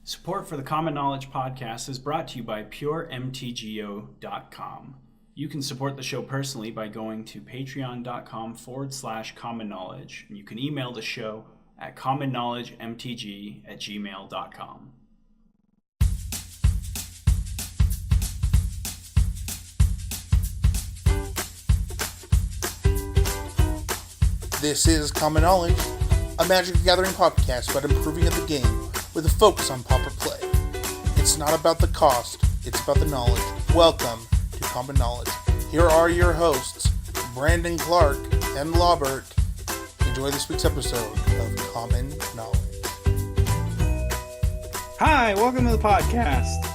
Support for the Common Knowledge podcast is brought to you by puremtgo.com. You can support the show personally by going to patreon.com/common knowledge. And you can email the show at commonknowledgemtg@gmail.com. This is Common Knowledge, a Magic the Gathering podcast about improving at the game with a focus on pauper play. It's not about the cost, it's about the knowledge. Welcome to Common Knowledge. Here are your hosts, Brandon Clark and Lobbert. Enjoy this week's episode of Common Knowledge. Hi, welcome to the podcast.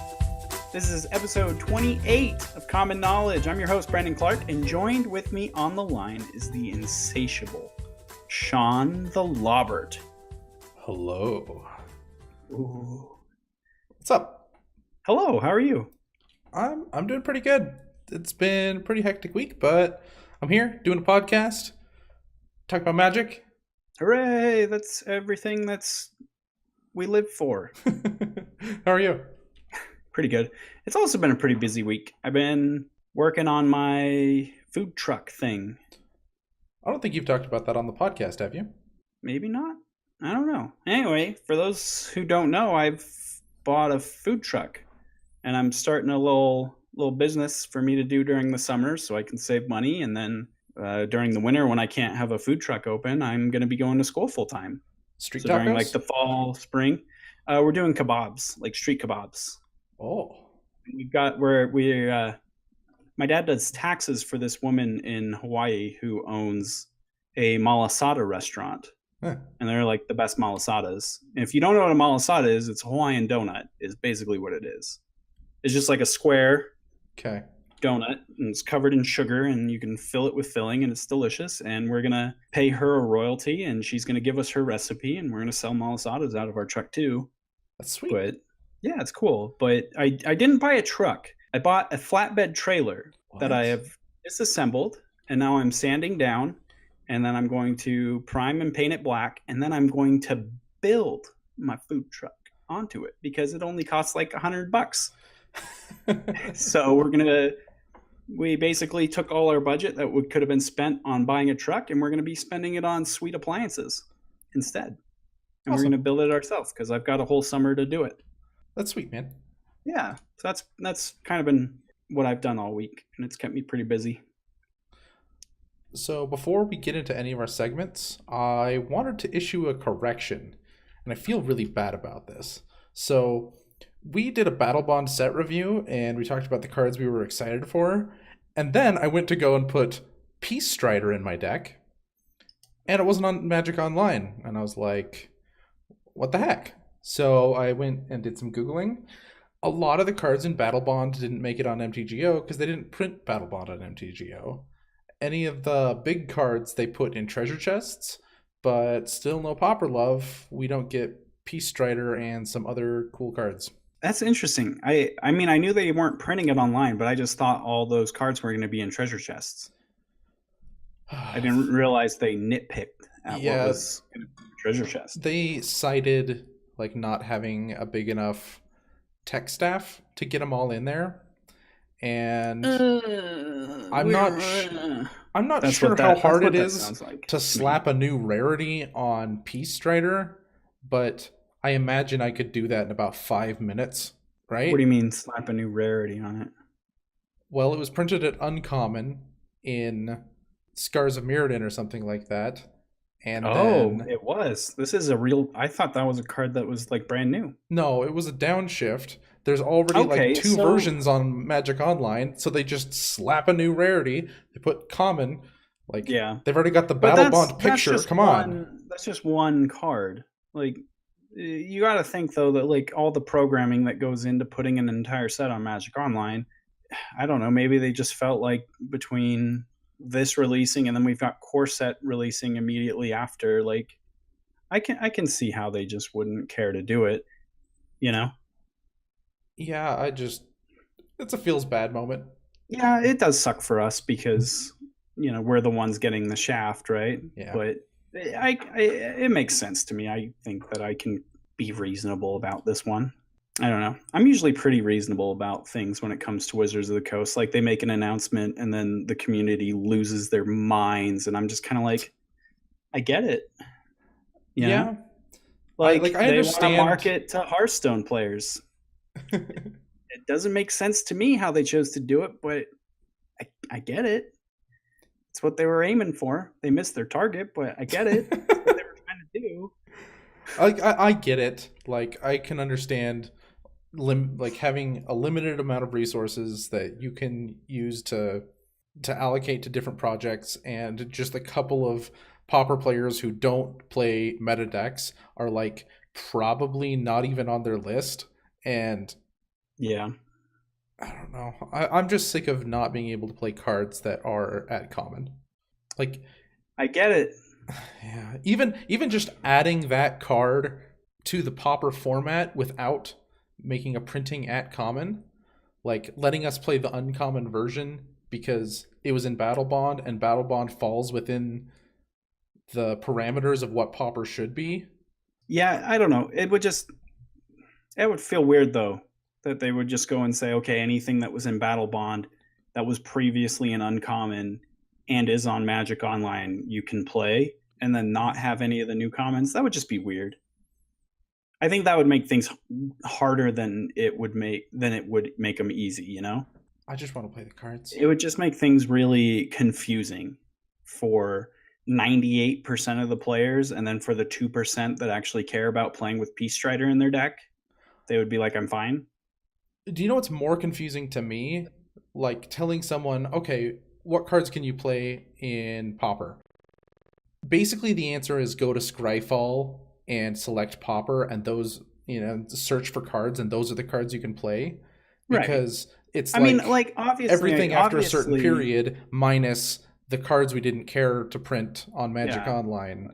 This is episode 28 of Common Knowledge. I'm your host, Brandon Clark, and joined with me on the line is the insatiable Sean the Lobbert. Hello. Ooh. What's up? Hello, how are you? I'm doing pretty good. It's been a pretty hectic week, but I'm here doing a podcast, talking about magic. Hooray, that's everything we live for. How are you? Pretty good. It's also been a pretty busy week. I've been working on my food truck thing. I don't think you've talked about that on the podcast, have you? Maybe not. I don't know. Anyway, for those who don't know, I've bought a food truck, and I'm starting a little business for me to do during the summer so I can save money. And then during the winter, when I can't have a food truck open, I'm going to be going to school full time. Street So tacos? during like the fall, spring, we're doing kebabs, like street kebabs. Oh. My dad does taxes for this woman in Hawaii who owns a malasada restaurant. Huh. And they're like the best malasadas. And if you don't know what a malasada is, it's a Hawaiian donut is basically what it is. It's just like a square Okay. donut, and it's covered in sugar, and you can fill it with filling, and it's delicious. And we're going to pay her a royalty, and she's going to give us her recipe, and we're going to sell malasadas out of our truck too. That's sweet. But yeah, it's cool. But I didn't buy a truck. I bought a flatbed trailer that I have disassembled, and now I'm sanding down, and then I'm going to prime and paint it black, and then I'm going to build my food truck onto it because it only costs like $100. So we basically took all our budget that could have been spent on buying a truck, and we're going to be spending it on sweet appliances instead. And we're Awesome. going to build it ourselves because I've got a whole summer to do it. That's sweet, man. Yeah, so that's kind of been what I've done all week, and it's kept me pretty busy. So before we get into any of our segments, I wanted to issue a correction, and I feel really bad about this. So we did a Battle Bond set review, and we talked about the cards we were excited for, and then I went to go and put Peace Strider in my deck, and it wasn't on Magic Online, and I was like, what the heck? So I went and did some Googling. A lot of the cards in Battle Bond didn't make it on MTGO because they didn't print Battle Bond on MTGO. Any of the big cards they put in treasure chests, but still no Pauper Love. We don't get Peace Strider and some other cool cards. That's interesting. I mean, I knew they weren't printing it online, but I just thought all those cards were going to be in treasure chests. I didn't realize they nitpicked at what was in a treasure chest. They cited like not having a big enough tech staff to get them all in there. And I'm not sure how hard it is to slap a new rarity on Peace Strider, but I imagine I could do that in about 5 minutes, right? What do you mean slap a new rarity on it? Well, it was printed at Uncommon in Scars of Mirrodin or something like that. And then, it was. This is a real... I thought that was a card that was like brand new. No, it was a downshift. There's already two versions on Magic Online, so they just slap a new rarity. They put common. Like, they've already got the Battle Bond picture. Come on. That's just one card. Like, you got to think, though, that like all the programming that goes into putting an entire set on Magic Online, I don't know, maybe they just felt like between this releasing and then we've got Core Set releasing immediately after, like, I can see how they just wouldn't care to do it, you know? Yeah, it's a feels bad moment. Yeah, it does suck for us because, you know, we're the ones getting the shaft, right? Yeah. But it makes sense to me. I think that I can be reasonable about this one. I don't know. I'm usually pretty reasonable about things when it comes to Wizards of the Coast. Like, they make an announcement and then the community loses their minds, and I'm just kind of like, I get it. You know? Yeah. Like, I they want to understand. market to Hearthstone players. It doesn't make sense to me how they chose to do it, but I get it. It's what they were aiming for. They missed their target, but I get it. It's what they were trying to do. I get it. Like, I can understand like having a limited amount of resources that you can use to allocate to different projects, and just a couple of Pauper players who don't play meta decks are like probably not even on their list. And Yeah. I don't know. I'm just sick of not being able to play cards that are at common. Like, I get it. yeah, even just adding that card to the Pauper format without making a printing at common, like letting us play the uncommon version because it was in Battle Bond and Battle Bond falls within the parameters of what Pauper should be. Yeah, I don't know. It would feel weird though that they would just go and say, okay, anything that was in Battle Bond that was previously an uncommon and is on Magic Online, you can play, and then not have any of the new commons. That would just be weird. I think that would make things harder than it would make them easy, you know? I just want to play the cards. It would just make things really confusing for 98% of the players, and then for the 2% that actually care about playing with Peace Strider in their deck, they would be like, I'm fine. Do you know what's more confusing to me? Like telling someone, okay, what cards can you play in Pauper? Basically, the answer is go to Scryfall and select Pauper, and those, search for cards, and those are the cards you can play. Because it's obviously everything after a certain period minus the cards we didn't care to print on Magic Online.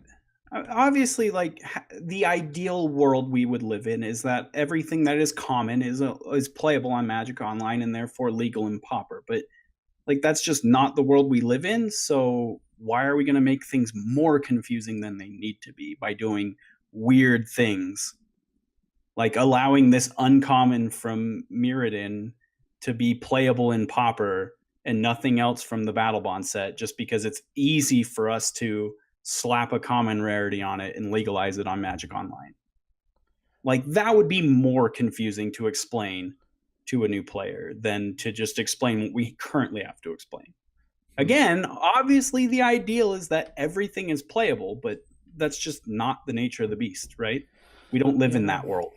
Obviously, like, the ideal world we would live in is that everything that is common is playable on Magic Online and therefore legal in Pauper. But like, that's just not the world we live in. So why are we going to make things more confusing than they need to be by doing weird things, like allowing this uncommon from Mirrodin to be playable in Pauper and nothing else from the Battle Bond set, just because it's easy for us to slap a common rarity on it and legalize it on Magic Online? Like, that would be more confusing to explain to a new player than to just explain what we currently have to explain. Again, obviously the ideal is that everything is playable, but that's just not the nature of the beast, right? We don't live in that world.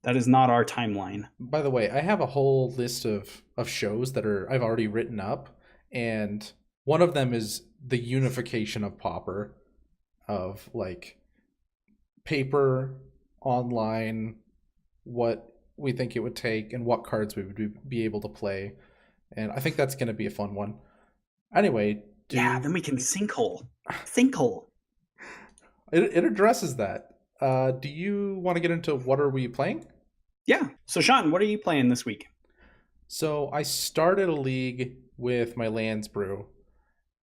That is not our timeline. By the way, I have a whole list of shows that I've already written up, and one of them is the unification of Pauper, of like paper, online, what we think it would take, and what cards we would be able to play. And I think that's going to be a fun one. Anyway. Then we can sinkhole. It addresses that. Do you want to get into what are we playing? Yeah. So, Sean, what are you playing this week? So I started a league with my Lands Brew,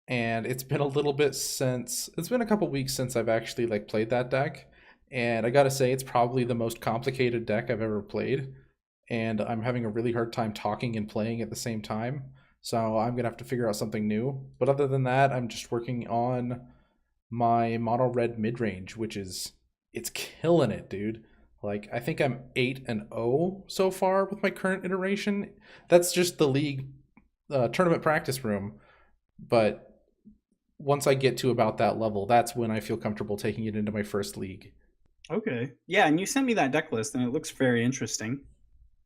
and it's been a couple weeks since I've actually played that deck. And I gotta say, it's probably the most complicated deck I've ever played, and I'm having a really hard time talking and playing at the same time. So I'm gonna have to figure out something new. But other than that, I'm just working on my mono red mid range, it's killing it, dude. I think I'm 8-0 so far with my current iteration. That's just the league tournament practice room. But once I get to about that level, that's when I feel comfortable taking it into my first league. Okay. Yeah, and you sent me that deck list, and it looks very interesting.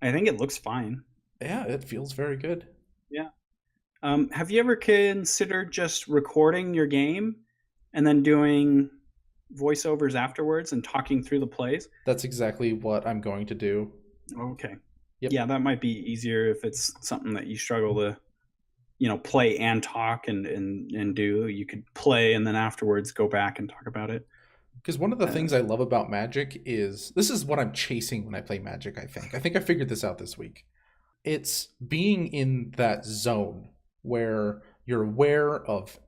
I think it looks fine. Yeah, it feels very good. Yeah. Have you ever considered just recording your game and then doing voiceovers afterwards and talking through the plays? That's exactly what I'm going to do. Okay. Yep. Yeah, that might be easier if it's something that you struggle to, play and talk and do. You could play and then afterwards go back and talk about it. Because one of the things I love about Magic is, this is what I'm chasing when I play Magic, I think. I think I figured this out this week. It's being in that zone where you're aware of,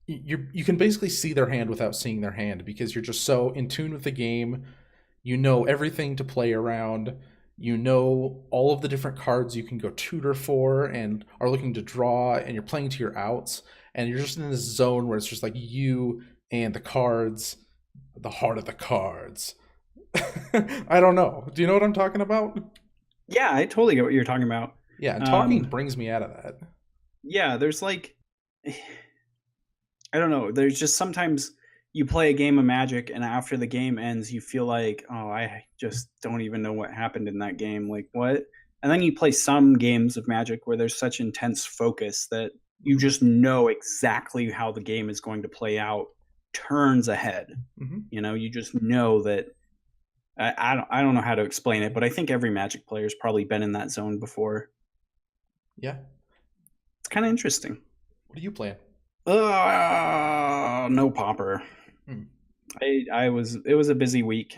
you can basically see their hand without seeing their hand, because you're just so in tune with the game. You know everything to play around. You know all of the different cards you can go tutor for and are looking to draw, and you're playing to your outs, and you're just in this zone where it's just like you and the cards, the heart of the cards. I don't know. Do you know what I'm talking about? Yeah, I totally get what you're talking about. Yeah, and talking brings me out of that. Yeah, there's like, I don't know. There's just sometimes you play a game of Magic, and after the game ends, you feel like, oh, I just don't even know what happened in that game. Like, what? And then you play some games of Magic where there's such intense focus that you just know exactly how the game is going to play out turns ahead. Mm-hmm. You know, you just know that. I don't know how to explain it, but I think every Magic player's probably been in that zone before. Yeah. It's kind of interesting. What are you playing? No Pauper. Hmm. It was a busy week,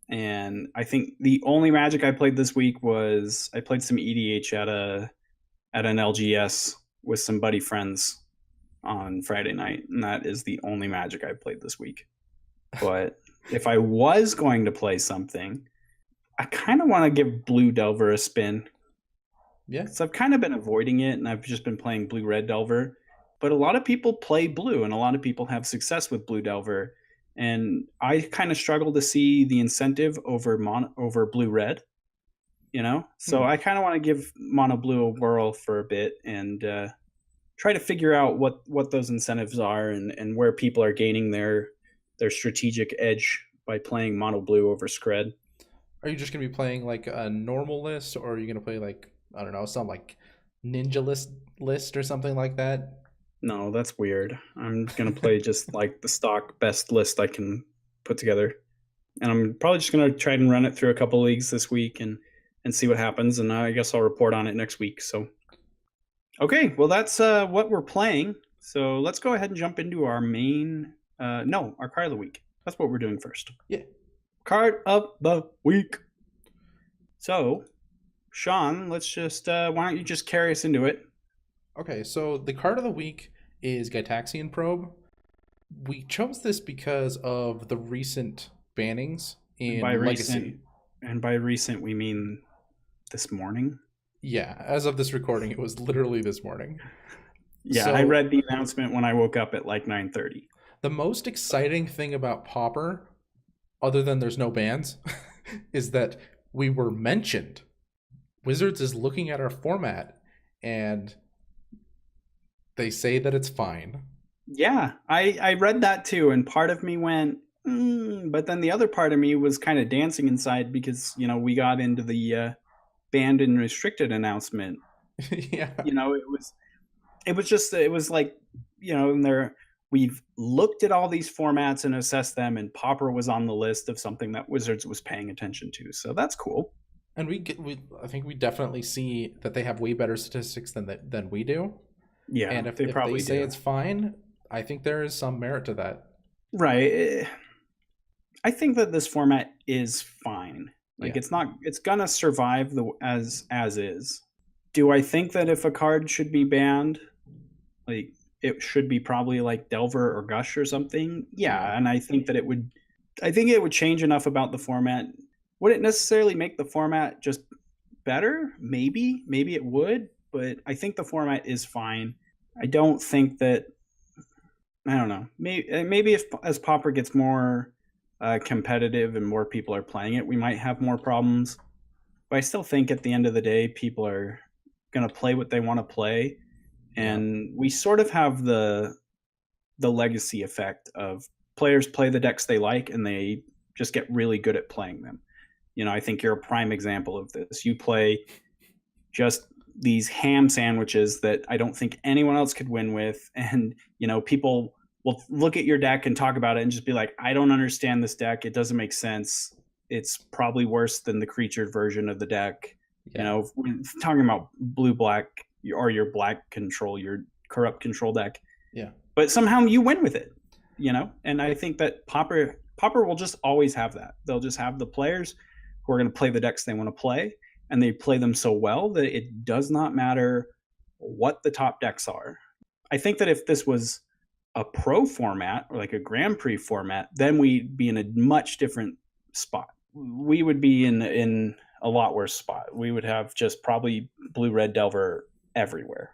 and I think the only Magic I played this week was I played some EDH at an LGS with some buddy friends on Friday night, and that is the only Magic I played this week. But if I was going to play something, I kind of want to give Blue Delver a spin. Yeah. So I've kind of been avoiding it, and I've just been playing Blue Red Delver. But a lot of people play Blue, and a lot of people have success with Blue Delver. And I kind of struggle to see the incentive over Blue Red, you know? So I kind of want to give Mono Blue a whirl for a bit and try to figure out what those incentives are and where people are gaining their strategic edge by playing Mono Blue over Scred. Are you just going to be playing like a normal list, or are you going to play like, I don't know, some like ninja list or something like that? No, that's weird. I'm going to play just like the stock best list I can put together. And I'm probably just going to try and run it through a couple leagues this week and see what happens. And I guess I'll report on it next week. So, okay, well, that's what we're playing. So let's go ahead and jump into our main, our card of the week. That's what we're doing first. Yeah. Card of the week. So, Sean, let's just, why don't you just carry us into it? Okay, so the card of the week is Gitaxian Probe. We chose this because of the recent bannings in Legacy. And by recent, we mean this morning? Yeah, as of this recording, it was literally this morning. Yeah, So, I read the announcement when I woke up at like 9:30. the most exciting thing about Pauper, other than there's no bans, is that we were mentioned. Wizards is looking at our format, and they say that it's fine. Yeah, I read that too, and part of me went, but then the other part of me was kind of dancing inside because, you know, we got into the banned and restricted announcement. Yeah. You know, it was like, you know, and we've looked at all these formats and assessed them, and Pauper was on the list of something that Wizards was paying attention to. So that's cool. And I think we definitely see that they have way better statistics than we do. Yeah, and if they probably say do. it's fine, I think there is some merit to that. Right. I think that this format is fine. Like, Yeah. it's gonna survive as is. Do I think that if a card should be banned, like it should be probably like Delver or Gush or something? Yeah, and I think it would change enough about the format. Would it necessarily make the format just better? Maybe it would, but I think the format is fine. I don't think that, I don't know. Maybe if as Pauper gets more competitive and more people are playing it, we might have more problems. But I still think at the end of the day, people are going to play what they want to play, and we sort of have the legacy effect of players play the decks they like, and they just get really good at playing them. You know, I think you're a prime example of this. You play just these ham sandwiches that I don't think anyone else could win with, and you know, people will look at your deck and talk about it and just be like, I don't understand this deck, it doesn't make sense, it's probably worse than the creature version of the deck. You know, when talking about blue black or your black control, your corrupt control deck, but somehow you win with it, you know. And I think that Pauper will just always have that. They'll just have the players who are going to play the decks they want to play, and they play them so well that it does not matter what the top decks are. I think that if this was a pro format or like a Grand Prix format, then we'd be in a much different spot. we would be in a lot worse spot. We would have just probably blue red Delver everywhere,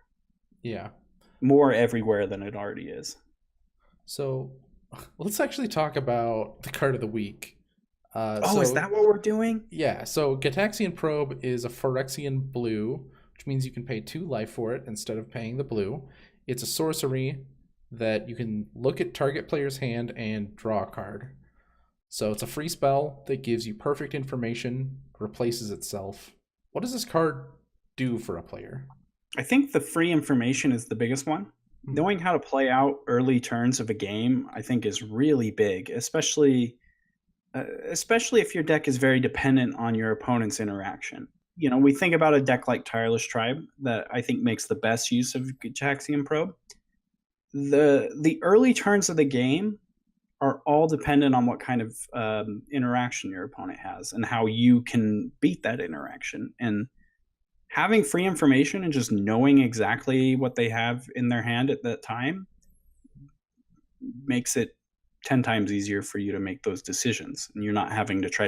Yeah. more everywhere than it already is. So let's actually talk about the card of the week. Is that what we're doing? Yeah, so Gataxian Probe is a Phyrexian blue, which means you can pay 2 life for it instead of paying the blue. It's a sorcery that you can look at target player's hand and draw a card. So it's a free spell that gives you perfect information, replaces itself. What does this card do for a player? I think the free information is the biggest one. Knowing how to play out early turns of a game, I think, is really big, especially if your deck is very dependent on your opponent's interaction. You know, we think about a deck like Tireless Tribe that I think makes the best use of Gataxian Probe. The early turns of the game are all dependent on what kind of interaction your opponent has and how you can beat that interaction. And having free information and just knowing exactly what they have in their hand at that time makes it 10 times easier for you to make those decisions. And you're not having to try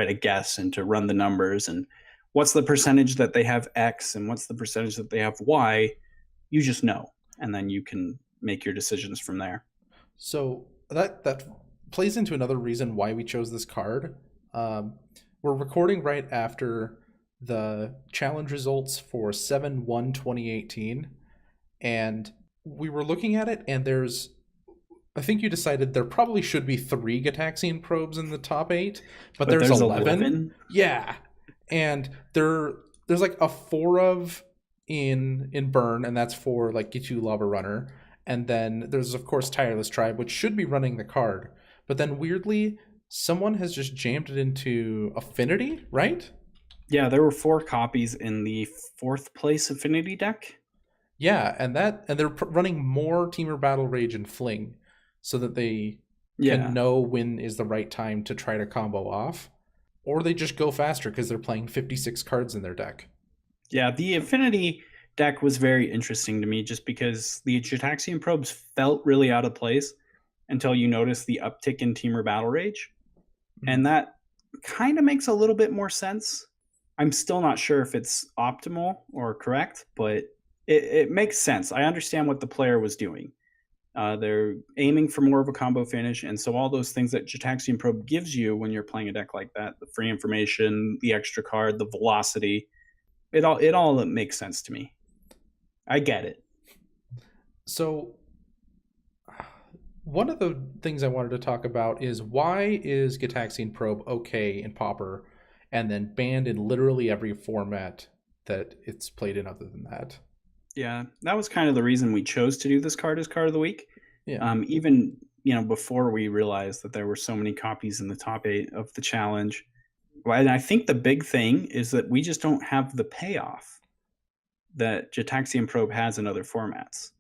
to guess and to run the numbers and what's the percentage that they have X and what's the percentage that they have Y. You just know, and then you can make your decisions from there. So that plays into another reason why we chose this card. We're recording right after the challenge results for 7/1/2018, and we were looking at it, and I think you decided there probably should be 3 Gataxian Probes in the top 8, but there's 11. Yeah, and there's like a 4 of in Burn, and that's for like get you Lava Runner. And then there's, of course, Tireless Tribe, which should be running the card. But then, weirdly, someone has just jammed it into Affinity, right? Yeah, there were 4 copies in the 4th place Affinity deck. Yeah, and they're running more Temur Battle Rage and Fling so that they can know when is the right time to try to combo off. Or they just go faster because they're playing 56 cards in their deck. Yeah, the Affinity deck was very interesting to me just because the Gataxian Probes felt really out of place until you notice the uptick in Temur Battle Rage. Mm-hmm. And that kind of makes a little bit more sense. I'm still not sure if it's optimal or correct, but it makes sense. I understand what the player was doing. They're aiming for more of a combo finish, and so all those things that Gataxian Probe gives you when you're playing a deck like that, the free information, the extra card, the velocity, it all makes sense to me. I get it. So one of the things I wanted to talk about is why is Gataxian Probe okay in Pauper and then banned in literally every format that it's played in other than that? Yeah, that was kind of the reason we chose to do this card as card of the week. Yeah. Even before we realized that there were so many copies in the top 8 of the challenge. And I think the big thing is that we just don't have the payoff that Gataxian Probe has in other formats.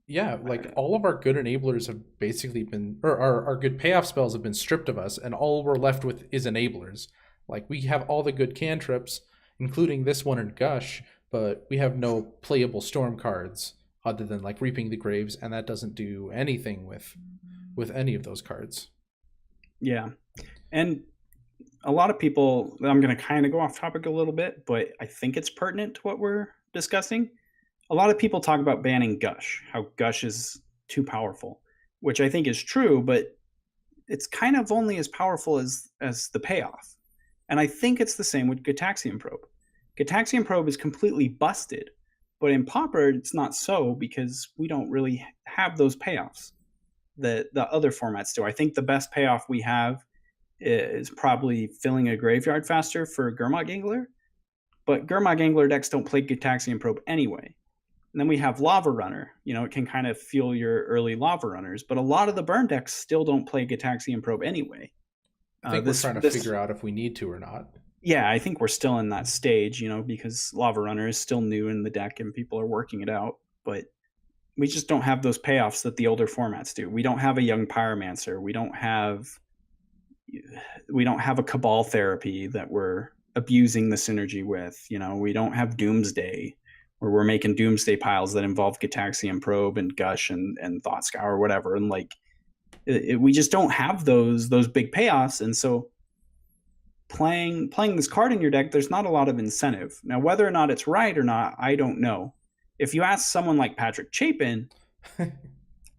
Yeah, like all of our good enablers have basically been, or our good payoff spells have been stripped of us, and all we're left with is enablers. Like we have all the good cantrips, including this one in Gush, but we have no playable storm cards other than like Reaping the Graves, and that doesn't do anything with any of those cards. Yeah, and a lot of people, I'm going to kind of go off topic a little bit, but I think it's pertinent to what we're discussing. A lot of people talk about banning Gush, how Gush is too powerful, which I think is true, but it's kind of only as powerful as the payoff. And I think it's the same with Gataxian Probe. Gataxian Probe is completely busted, but in Pauper it's not so because we don't really have those payoffs that the other formats do. I think the best payoff we have is probably filling a graveyard faster for Gurmag Gangler, but Gurmag Gangler decks don't play Gataxian Probe anyway. And then we have Lava Runner. It can kind of fuel your early Lava Runners, but a lot of the burn decks still don't play Gataxian Probe anyway. I think we're trying to figure out if we need to or not. Yeah, I think we're still in that stage, because Lava Runner is still new in the deck and people are working it out, but we just don't have those payoffs that the older formats do. We don't have a Young Pyromancer. We don't have a Cabal Therapy that we're abusing the synergy with. We don't have Doomsday, where we're making Doomsday piles that involve Gataxian Probe and Gush and Thought Scour or whatever. And we just don't have those big payoffs. And so playing this card in your deck, there's not a lot of incentive. Now, whether or not it's right or not, I don't know. If you ask someone like Patrick Chapin,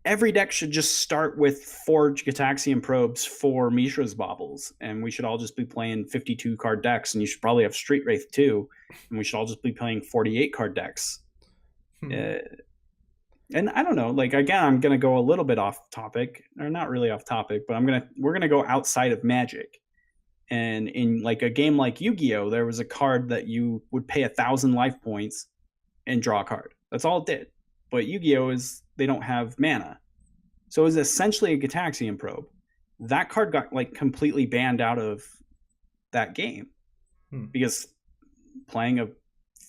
every deck should just start with 4 Gataxian Probes, 4 Mishra's Baubles, and we should all just be playing 52 card decks, and you should probably have Street Wraith too, and we should all just be playing 48 card decks. And I don't know, like, again, I'm going to go a little bit off topic, or not really off topic, but we're going to go outside of Magic. And in like a game like Yu-Gi-Oh, there was a card that you would pay 1,000 life points and draw a card. That's all it did. But Yu-Gi-Oh they don't have mana. So it was essentially a Gataxian Probe. That card got like completely banned out of that game because playing a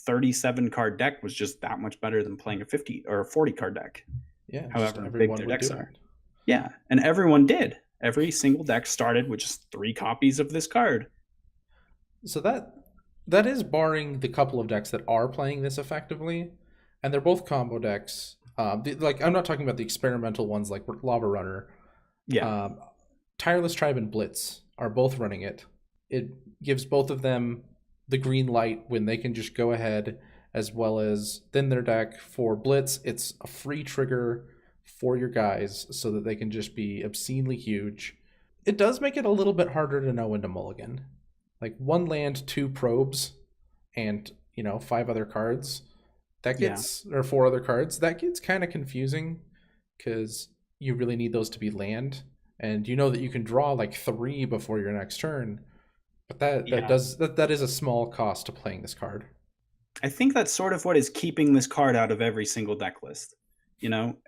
37 card deck was just that much better than playing a 50 or a 40 card deck. Yeah, however big their decks are. Yeah, and everyone did. Every single deck started with just 3 copies of this card. So that is barring the couple of decks that are playing this effectively, and they're both combo decks. Like, I'm not talking about the experimental ones like Lava Runner. Yeah. Tireless Tribe and Blitz are both running it. It gives both of them the green light when they can just go ahead, as well as thin their deck. For Blitz, it's a free trigger for your guys so that they can just be obscenely huge. It does make it a little bit harder to know when to mulligan. Like 1 land, 2 probes, and 5 other cards. That gets or 4 other cards. That gets kind of confusing because you really need those to be land, and you know that you can draw like 3 before your next turn. But that is a small cost to playing this card. I think that's sort of what is keeping this card out of every single deck list.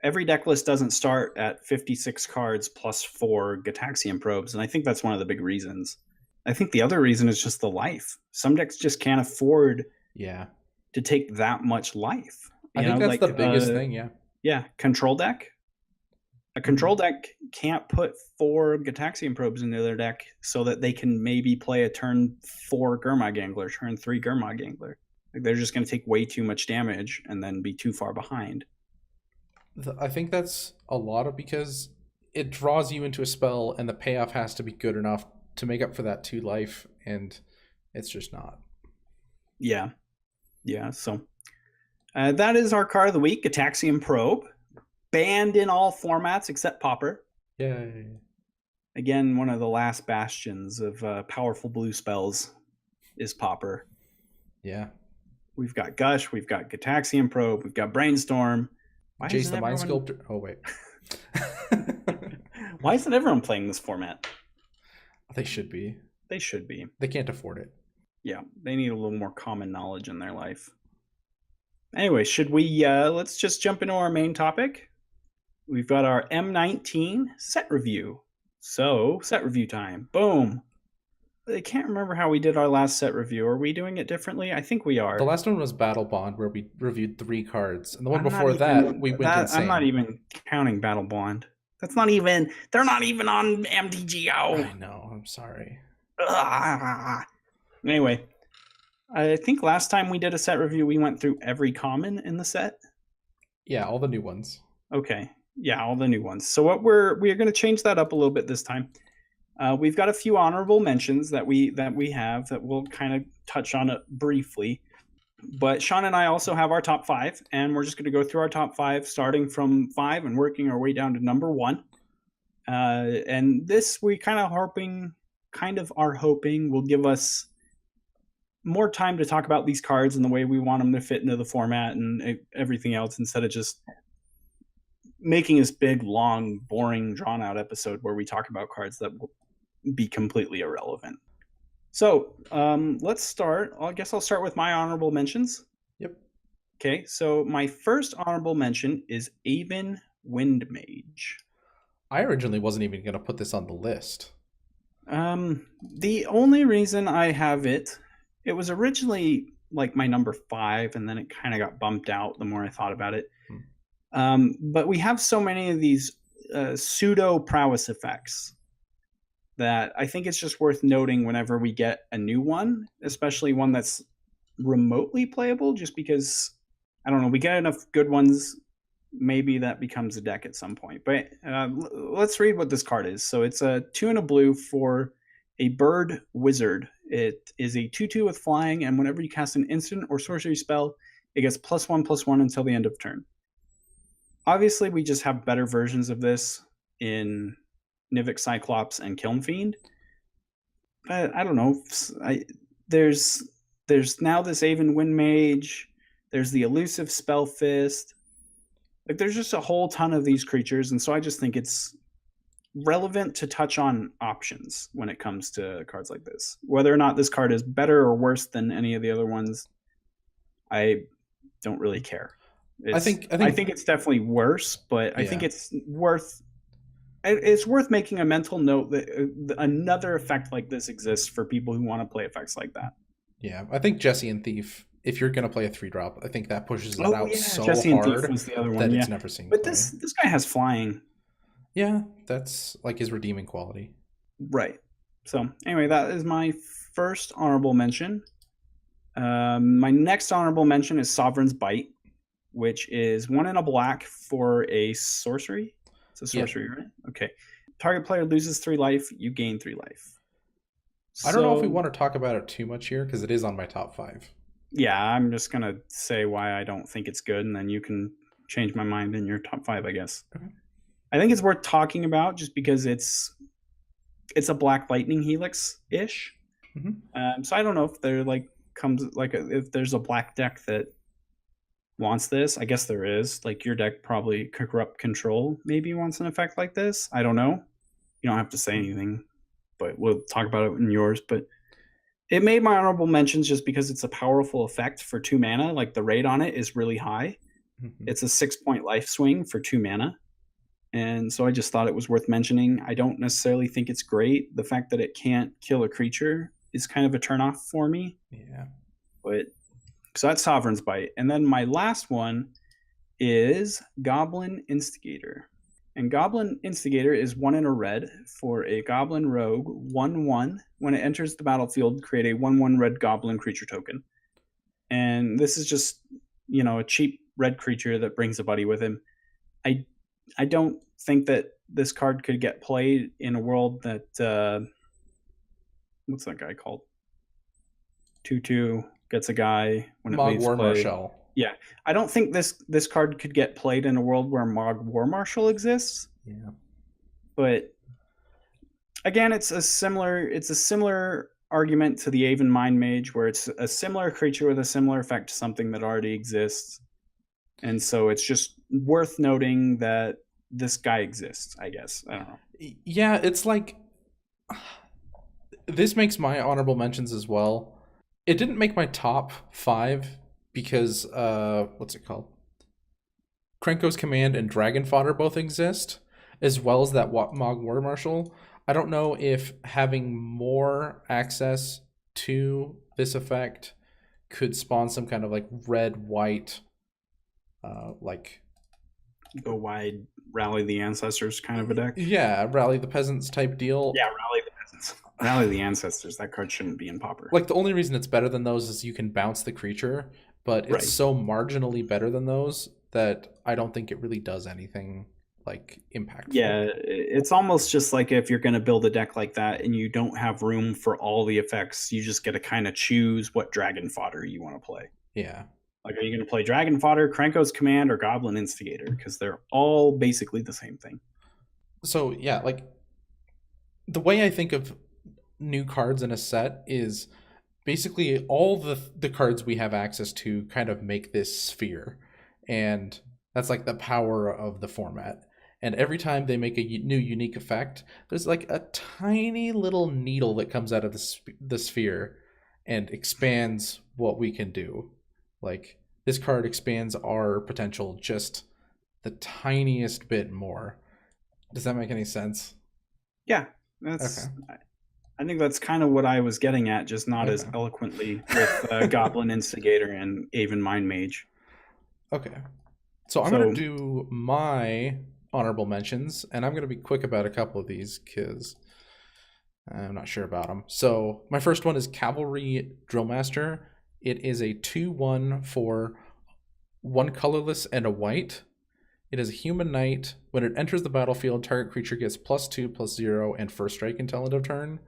Every deck list doesn't start at 56 cards plus 4 Gataxian Probes, and I think that's one of the big reasons. I think the other reason is just the life. Some decks just can't afford to take that much life. I think that's the biggest thing, Yeah, control deck. A control deck can't put 4 Gataxian Probes into their deck so that they can maybe play a turn 4 Gurmag Angler, turn 3 Gurmag Angler. Like, they're just going to take way too much damage and then be too far behind. I think that's a lot of because it draws you into a spell and the payoff has to be good enough to make up for that 2 life, and it's just not. Yeah, so that is our card of the week, Gataxian Probe. Banned in all formats except Pauper. Yay. Again, one of the last bastions of powerful blue spells is Pauper. Yeah. We've got Gush, we've got Gataxian Probe, we've got Brainstorm. Jace the Mind Sculptor. Oh, wait. Why isn't everyone playing this format? They should be. They should be. They can't afford it. Yeah, they need a little more common knowledge in their life. Anyway, should we, let's just jump into our main topic. We've got our M19 set review. So, set review time. Boom. I can't remember how we did our last set review. Are we doing it differently? I think we are. The last one was Battle Bond, where we reviewed 3 cards. And the one before that, we went insane. I'm not even counting Battle Bond. They're not even on MTGO. I know, I'm sorry. Anyway, I think last time we did a set review, we went through every common in the set. Yeah, all the new ones. Okay. Yeah, all the new ones. So what we're going to change that up a little bit this time. We've got a few honorable mentions that we have that we'll kind of touch on it briefly. But Sean and I also have our top 5, and we're just going to go through our top 5, starting from 5 and working our way down to number 1. And this we kind of are hoping will give us more time to talk about these cards and the way we want them to fit into the format and everything else, instead of just making this big, long, boring, drawn-out episode where we talk about cards that will be completely irrelevant. So let's start. I guess I'll start with my honorable mentions. Yep. Okay, so my first honorable mention is Aven Windmage. I originally wasn't even going to put this on the list. The only reason I have it was originally like my number 5, and then it kind of got bumped out the more I thought about it. But we have so many of these pseudo prowess effects that I think it's just worth noting whenever we get a new one, especially one that's remotely playable, just because, I don't know, we get enough good ones, maybe that becomes a deck at some point. But let's read what this card is. So it's a 2 and a blue for a bird wizard. It is a 2/2 with flying, and whenever you cast an instant or sorcery spell, it gets +1/+1 until the end of turn. Obviously, we just have better versions of this in Nivik Cyclops and Kiln Fiend. But I don't know. There's now this Aven Wind Mage. There's the elusive Spell Fist. Like, there's just a whole ton of these creatures, and so I just think it's relevant to touch on options when it comes to cards like this. Whether or not this card is better or worse than any of the other ones, I don't really care. I think it's definitely worse, but I think it's worth making a mental note that another effect like this exists for people who want to play effects like that. Yeah, I think Jesse and Thief, if you're going to play a 3-drop, I think that pushes it out so Jesse hard and Thief was the other one, that it's never seen But play. this guy has flying. Yeah, that's like his redeeming quality. Right. So anyway, that is my first honorable mention. My next honorable mention is Sovereign's Bite, which is 1 and a black for a sorcery. It's a sorcery, right? Okay. Target player loses 3 life, you gain 3 life. I don't know if we want to talk about it too much here because it is on my top 5. Yeah, I'm just going to say why I don't think it's good, and then you can change my mind in your top 5, I guess. Okay. I think it's worth talking about just because it's a Black Lightning Helix-ish. Mm-hmm. So I don't know if there if there's a black deck that wants this. I guess there is. Like, your deck probably Corrupt Control maybe wants an effect like this. I don't know. You don't have to say anything, but we'll talk about it in yours. But it made my honorable mentions just because it's a powerful effect for 2 mana. Like, the rate on it is really high. Mm-hmm. It's a 6-point life swing for 2 mana. And so I just thought it was worth mentioning. I don't necessarily think it's great. The fact that it can't kill a creature is kind of a turnoff for me. Yeah. But so that's Sovereign's Bite. And then my last one is Goblin Instigator. And Goblin Instigator is 1 and a red for a Goblin Rogue 1/1. When it enters the battlefield, create a 1/1 red Goblin creature token. And this is just, a cheap red creature that brings a buddy with him. I don't think that this card could get played in a world that what's that guy called? 2/2 gets a guy when it leaves War play. Marshal. Yeah, I don't think this card could get played in a world where Mog War Marshal exists. Yeah, but again, it's a similar argument to the Aven Mind Mage, where it's a similar creature with a similar effect to something that already exists. And so it's just worth noting that this guy exists, I guess. I don't know. Yeah, it's like... This makes my honorable mentions as well. It didn't make my top 5 because, what's it called? Krenko's Command and Dragon Fodder both exist, as well as that Mog War Marshal. I don't know if having more access to this effect could spawn some kind of like red-white... go wide, rally the ancestors kind of a deck. Yeah, rally the peasants type deal. Yeah, rally the peasants. Rally the ancestors. That card shouldn't be in Pauper. Like, the only reason it's better than those is you can bounce the creature, but it's so marginally better than those that I don't think it really does anything like impactful. Yeah, it's almost just like if you're going to build a deck like that and you don't have room for all the effects, you just get to kind of choose what Dragon Fodder you want to play. Yeah. Like, are you going to play Dragon Fodder, Krenko's Command, or Goblin Instigator? Because they're all basically the same thing. So, yeah, like, the way I think of new cards in a set is basically all the cards we have access to kind of make this sphere. And that's, like, the power of the format. And every time they make a new unique effect, there's, like, a tiny little needle that comes out of the sphere and expands what we can do. Like, this card expands our potential just the tiniest bit more. Does that make any sense? Yeah, that's. Okay. I think that's kind of what I was getting at, just not as eloquently with Goblin Instigator and Aven Mind Mage. Okay, so I'm going to do my honorable mentions, and I'm going to be quick about a couple of these because I'm not sure about them. So my first one is Cavalry Drillmaster. It is a 2/1 for 1 colorless and a white. It is a human knight. When it enters the battlefield, target creature gets +2/+0 and first strike until end of turn.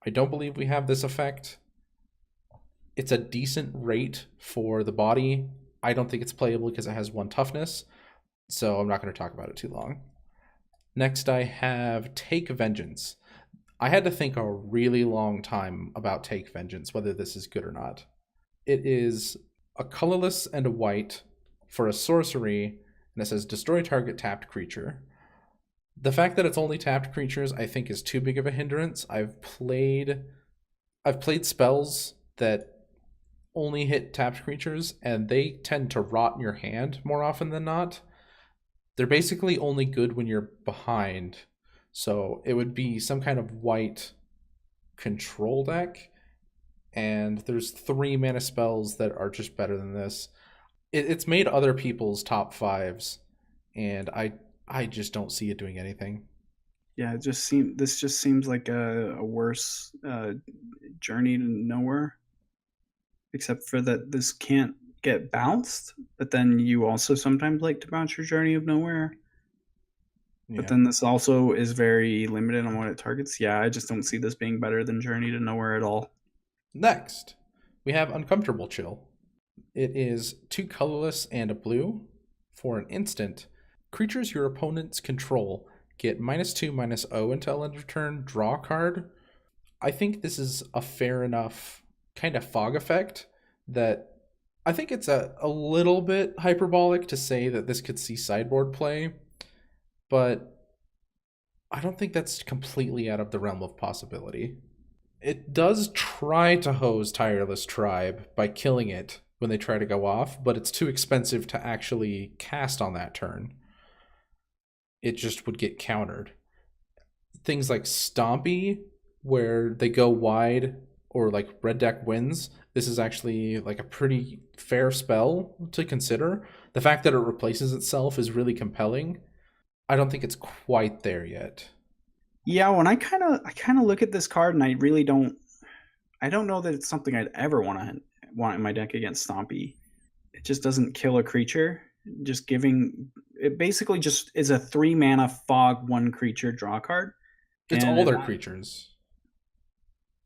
I don't believe we have this effect. It's a decent rate for the body. I don't think it's playable because it has 1 toughness, so I'm not going to talk about it too long. Next, I have Take Vengeance. I had to think a really long time about Take Vengeance, whether this is good or not. It is a colorless and a white for a sorcery, and it says destroy target tapped creature. The fact that it's only tapped creatures, I think, is too big of a hindrance. I've played spells that only hit tapped creatures, and they tend to rot in your hand more often than not. They're basically only good when you're behind. So it would be some kind of white control deck. And there's 3 mana spells that are just better than this. It's made other people's top 5s. And I just don't see it doing anything. Yeah, this just seems like a worse Journey to Nowhere. Except for that this can't get bounced, but then you also sometimes like to bounce your Journey of Nowhere. Yeah. But then this also is very limited on what it targets. Yeah, I just don't see this being better than Journey to Nowhere at all. Next, we have Uncomfortable Chill. It is 2 colorless and a blue. For an instant, creatures your opponents control get -2/-0 until end of turn, draw a card. I think this is a fair enough kind of fog effect that I think it's a little bit hyperbolic to say that this could see sideboard play, but I don't think that's completely out of the realm of possibility. It does try to hose Tireless Tribe by killing it when they try to go off, but it's too expensive to actually cast on that turn. It just would get countered. Things like Stompy, where they go wide, or like Red Deck wins, this is actually like a pretty fair spell to consider. The fact that it replaces itself is really compelling. I don't think it's quite there yet. Yeah, when I kind of look at this card, and I really don't know that it's something I'd ever want in my deck against Stompy. It just doesn't kill a creature. Just giving it basically just is a 3 mana fog 1 creature draw card. It's all their creatures.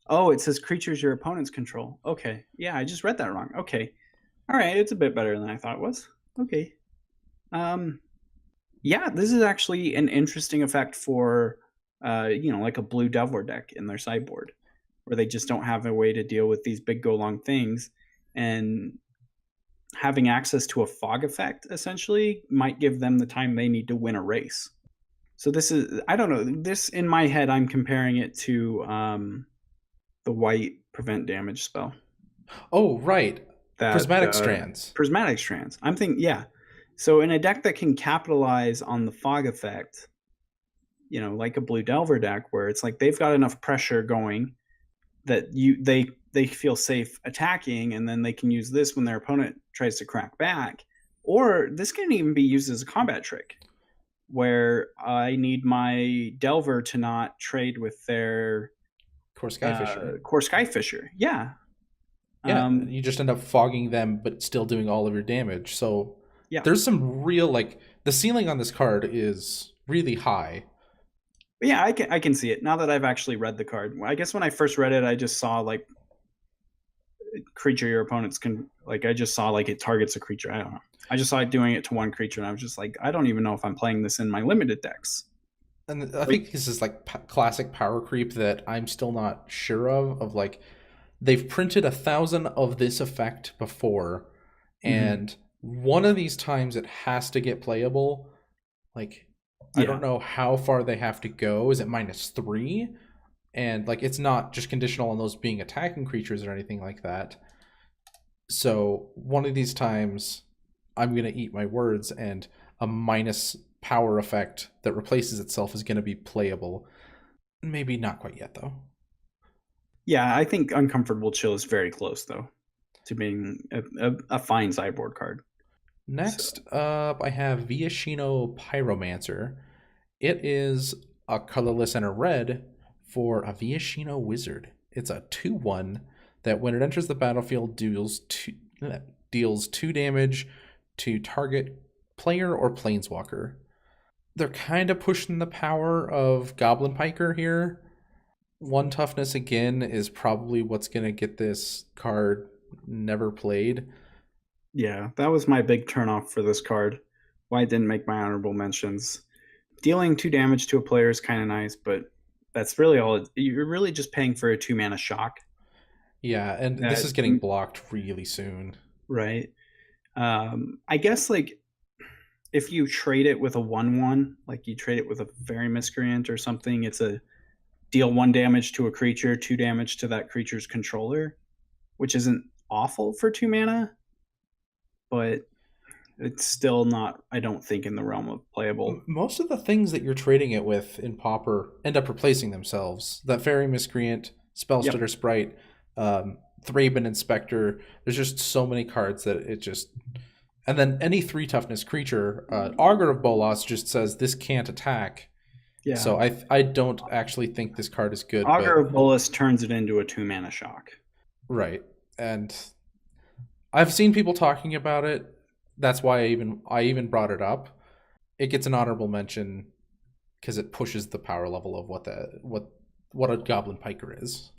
Oh, it says creatures your opponents control. Okay. Yeah, I just read that wrong. Okay. All right, it's a bit better than I thought it was. Okay. Yeah, this is actually an interesting effect for like a blue Devlor deck in their sideboard, where they just don't have a way to deal with these big go long things, and having access to a fog effect essentially might give them the time they need to win a race. So this is, I don't know, this in my head I'm comparing it to the white prevent damage spell. Oh, right. Prismatic Strands. Prismatic Strands. I'm thinking, yeah. So in a deck that can capitalize on the fog effect, like a blue Delver deck, where it's like they've got enough pressure going that they feel safe attacking, and then they can use this when their opponent tries to crack back. Or this can even be used as a combat trick, where I need my Delver to not trade with their Core Skyfisher. Core Skyfisher, yeah. Yeah, you just end up fogging them, but still doing all of your damage. So yeah, there's some real, the ceiling on this card is really high. But yeah, I can see it now that I've actually read the card. I guess when I first read it, I just saw creature your opponents can, I just saw it targets a creature. I don't know. I just saw it doing it to 1 creature, and I was just like, I don't even know if I'm playing this in my limited decks. And I think this is classic power creep that I'm still not sure of they've printed 1,000 of this effect before, and one of these times it has to get playable. I don't know how far they have to go. Is it -3? And it's not just conditional on those being attacking creatures or anything like that. So one of these times I'm going to eat my words, and a minus power effect that replaces itself is going to be playable. Maybe not quite yet, though. Yeah, I think Uncomfortable Chill is very close, though, to being a fine sideboard card. Next up, I have Viashino Pyromancer. It is a colorless and a red for a Viashino Wizard. It's a 2/1 that when it enters the battlefield deals 2 damage to target player or planeswalker. They're kind of pushing the power of Goblin Piker here. 1 toughness again is probably what's going to get this card never played. Yeah, that was my big turnoff for this card. Why it didn't make my honorable mentions. Dealing 2 damage to a player is kind of nice, but that's really all. You're really just paying for a 2-mana shock. Yeah, and this is getting blocked really soon. Right. I guess, like, if you trade it with a 1/1, like you trade it with a Very Miscreant or something, it's a deal 1 damage to a creature, 2 damage to that creature's controller, which isn't awful for 2 mana, but it's still not, I don't think, in the realm of playable. Most of the things that you're trading it with in Pauper end up replacing themselves. That Fairy Miscreant, Spellstutter Sprite, Thraben Inspector. There's just so many cards that it just... And then any 3 toughness creature, Augur of Bolas just says this can't attack. Yeah. So I don't actually think this card is good. Augur of Bolas turns it into a 2-mana shock. Right. And I've seen people talking about it. That's why I even brought it up. It gets an honorable mention because it pushes the power level of what a Goblin Piker is.